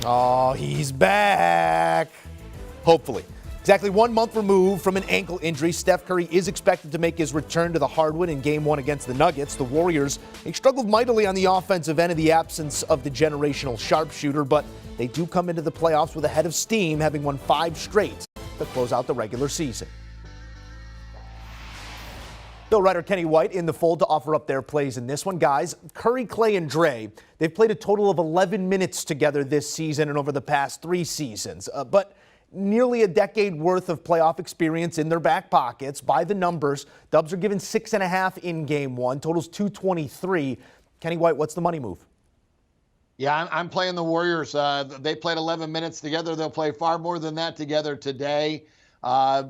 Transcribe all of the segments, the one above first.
Oh, he's back. Hopefully. Exactly 1 month removed from an ankle injury, Steph Curry is expected to make his return to the hardwood in Game 1 against the Nuggets. The Warriors, they struggled mightily on the offensive end in the absence of the generational sharpshooter, but they do come into the playoffs with a head of steam, having won 5 straight to close out the regular season. Bill Reiter, Kenny White in the fold to offer up their plays in this one. Guys, Curry, Clay, and Dre, they've played a total of 11 minutes together this season and over the past 3 seasons. But nearly a decade worth of playoff experience in their back pockets. By the numbers, Dubs are given 6.5 in Game 1, totals 223. Kenny White, what's the money move? Yeah, I'm playing the Warriors. They played 11 minutes together. They'll play far more than that together today.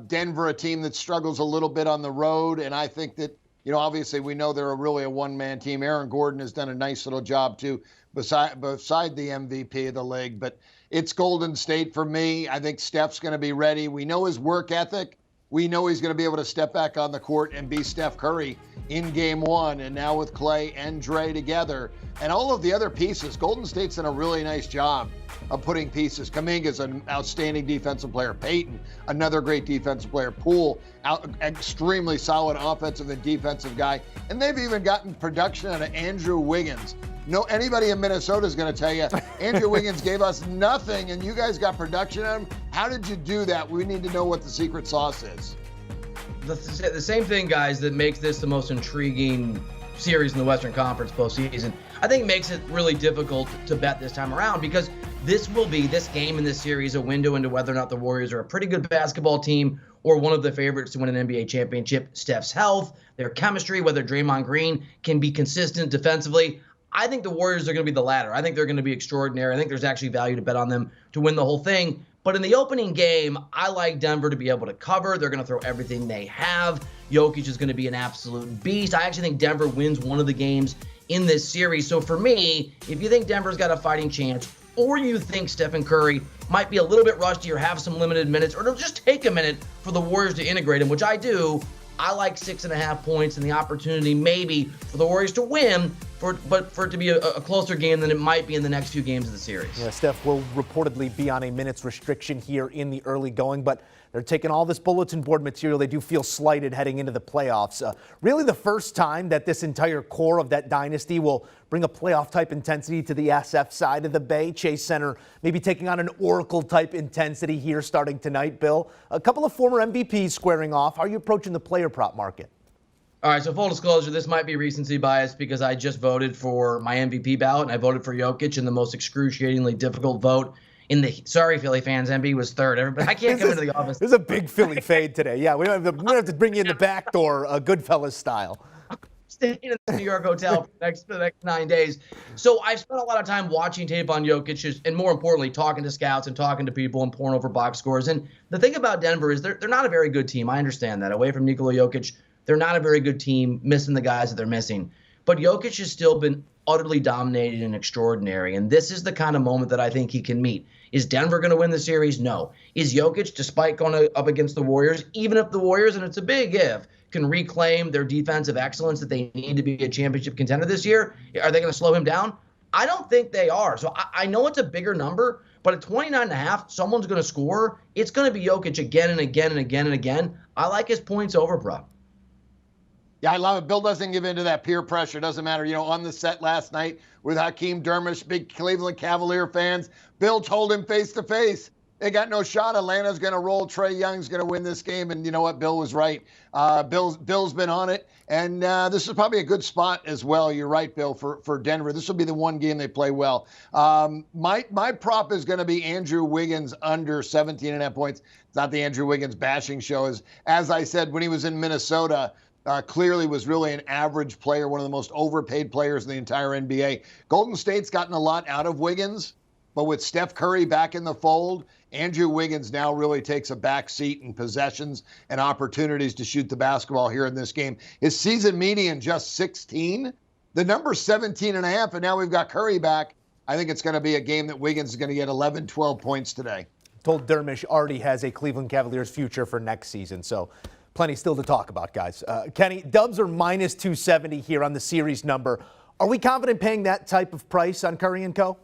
Denver, a team that struggles a little bit on the road, and I think that, obviously we know they're really a one-man team. Aaron Gordon has done a nice little job too, beside the MVP of the league. But it's Golden State for me. I think Steph's going to be ready. We know his work ethic. We know he's going to be able to step back on the court and be Steph Curry in Game 1. And now with Clay and Dre together and all of the other pieces, Golden State's done a really nice job of putting pieces. Kuminga's an outstanding defensive player. Payton, another great defensive player. Poole, extremely solid offensive and defensive guy. And they've even gotten production out of Andrew Wiggins. Anybody in Minnesota is going to tell you, Andrew Wiggins gave us nothing and you guys got production on him. How did you do that? We need to know what the secret sauce is. The same thing, guys, that makes this the most intriguing series in the Western Conference postseason, I think makes it really difficult to bet this time around, because this game in this series a window into whether or not the Warriors are a pretty good basketball team or one of the favorites to win an NBA championship. Steph's health, their chemistry, whether Draymond Green can be consistent defensively. I think the Warriors are going to be the latter. I think they're going to be extraordinary. I think there's actually value to bet on them to win the whole thing. But in the opening game, I like Denver to be able to cover. They're going to throw everything they have. Jokic is going to be an absolute beast. I actually think Denver wins one of the games in this series. So for me, if you think Denver's got a fighting chance, or you think Stephen Curry might be a little bit rusty or have some limited minutes, or it'll just take a minute for the Warriors to integrate him, which I do, I like 6.5 points and the opportunity maybe for the Warriors to win, but for it to be a closer game than it might be in the next few games of the series. Yeah, Steph will reportedly be on a minutes restriction here in the early going, but they're taking all this bulletin board material. They do feel slighted heading into the playoffs. Really the first time that this entire core of that dynasty will bring a playoff-type intensity to the SF side of the Bay. Chase Center maybe taking on an Oracle-type intensity here starting tonight, Bill. A couple of former MVPs squaring off. How are you approaching the player prop market? All right, so full disclosure, this might be recency bias because I just voted for my MVP ballot, and I voted for Jokic in the most excruciatingly difficult vote in the, sorry, Philly fans, Embiid was third. Everybody, I can't come into the office. There's a big Philly fade today. Yeah, we don't have to bring you in the back door, Goodfellas style. Staying in the New York hotel for the next 9 days. So I've spent a lot of time watching tape on Jokic and, more importantly, talking to scouts and talking to people and pouring over box scores. And the thing about Denver is they're not a very good team. I understand that. Away from Nikola Jokic, they're not a very good team, missing the guys that they're missing. But Jokic has still been utterly dominated and extraordinary. And this is the kind of moment that I think he can meet. Is Denver going to win the series? No. Is Jokic, despite going up against the Warriors, even if the Warriors, and it's a big if, can reclaim their defensive excellence that they need to be a championship contender this year, are they going to slow him down? I don't think they are. So I know it's a bigger number, but at 29.5, someone's going to score. It's going to be Jokic again and again and again and again. I like his points over, bro. Yeah, I love it. Bill doesn't give in to that peer pressure. Doesn't matter. On the set last night with Hakeem Dermish, big Cleveland Cavalier fans, Bill told him face to face, they got no shot. Atlanta's going to roll. Trae Young's going to win this game. And you know what? Bill was right. Bill's been on it. And this is probably a good spot as well. You're right, Bill, for Denver. This will be the one game they play well. My prop is going to be Andrew Wiggins under 17.5 points. It's not the Andrew Wiggins bashing show. As I said, when he was in Minnesota, clearly was really an average player, one of the most overpaid players in the entire NBA. Golden State's gotten a lot out of Wiggins, but with Steph Curry back in the fold, Andrew Wiggins now really takes a back seat in possessions and opportunities to shoot the basketball here in this game. His season median just 16. The number's 17.5, and now we've got Curry back. I think it's going to be a game that Wiggins is going to get 11, 12 points today. Told Dermish already has a Cleveland Cavaliers future for next season, so plenty still to talk about, guys. Kenny, Dubs are minus 270 here on the series number. Are we confident paying that type of price on Curry and Co.?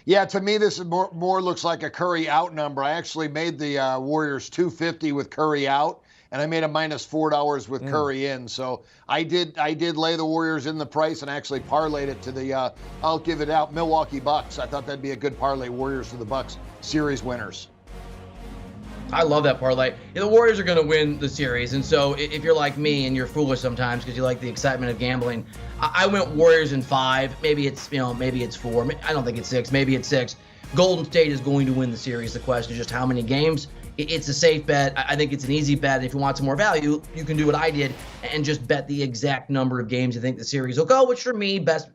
Yeah, to me, this is more looks like a Curry out number. I actually made the Warriors 250 with Curry out, and I made a -$4 with Curry in. So I did lay the Warriors in the price and actually parlayed it to the I'll give it out Milwaukee Bucks. I thought that'd be a good parlay, Warriors to the Bucks series winners. I love that parlay. Yeah, the Warriors are going to win the series, and so if you're like me and you're foolish sometimes because you like the excitement of gambling, I went Warriors in 5. Maybe it's maybe it's 4. I don't think it's 6. Maybe it's 6. Golden State is going to win the series. The question is just how many games. It's a safe bet. I think it's an easy bet. If you want some more value, you can do what I did and just bet the exact number of games you think the series will go. Which for me, best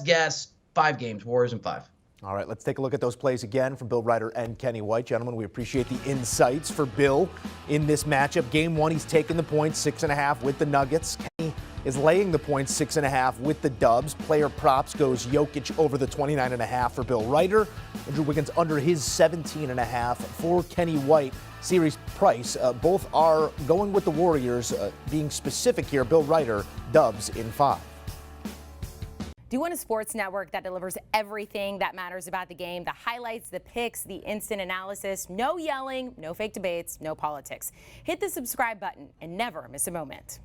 guess, 5 games. Warriors in 5. All right, let's take a look at those plays again from Bill Reiter and Kenny White. Gentlemen, we appreciate the insights for Bill in this matchup. Game 1, he's taking the points, 6.5 with the Nuggets. Kenny is laying the points, 6.5 with the Dubs. Player props goes Jokic over the 29.5 for Bill Reiter. Andrew Wiggins under his 17.5 for Kenny White. Series price, both are going with the Warriors. Being specific here, Bill Reiter, Dubs in 5. Do you want a sports network that delivers everything that matters about the game? The highlights, the picks, the instant analysis, no yelling, no fake debates, no politics. Hit the subscribe button and never miss a moment.